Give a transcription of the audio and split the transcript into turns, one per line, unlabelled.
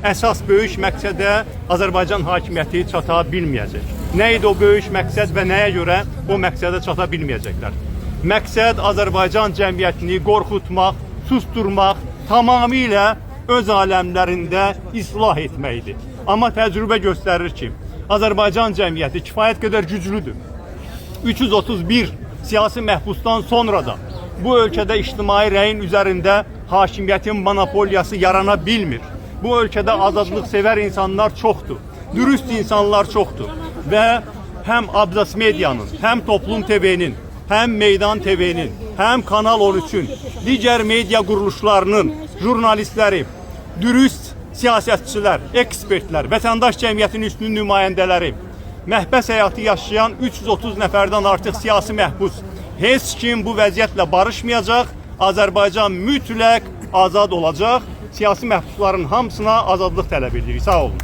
əsas böyük məqsədə Azərbaycan hakimiyyəti çata bilməyəcək. Nə idi o böyük məqsəd və nəyə görə o məqsədə çata bilməyəcəklər? Məqsəd Azərbaycan cəmiyyətini qorxutmaq, susturmaq, tamamilə öz aləmlərində islah etməkdir. Amma təcrübə göstərir ki, Azərbaycan cəmiyyəti kifayət qədər güclüdür. 331 siyasi məhbusdan sonra da bu ölkədə ictimai rəyin üzərində hakimiyyətin monopoliyası yarana bilmir. Bu ölkədə azadlıq sevər insanlar çoxdur, dürüst insanlar çoxdur və həm Abzas Medianın, həm Toplum TV-nin, həm Meydan TV-nin, həm Kanal 13-ün, digər media quruluşlarının jurnalistləri, dürüst siyasətçilər, ekspertlər, vətəndaş cəmiyyətinin üstün nümayəndələri, məhbəs həyatı yaşayan 330 nəfərdən artıq siyasi məhbus. Heç kim bu vəziyyətlə barışmayacaq, Azərbaycan mütləq azad olacaq. Siyasi məhbusların hamısına azadlıq tələb edirik. Sağ olun.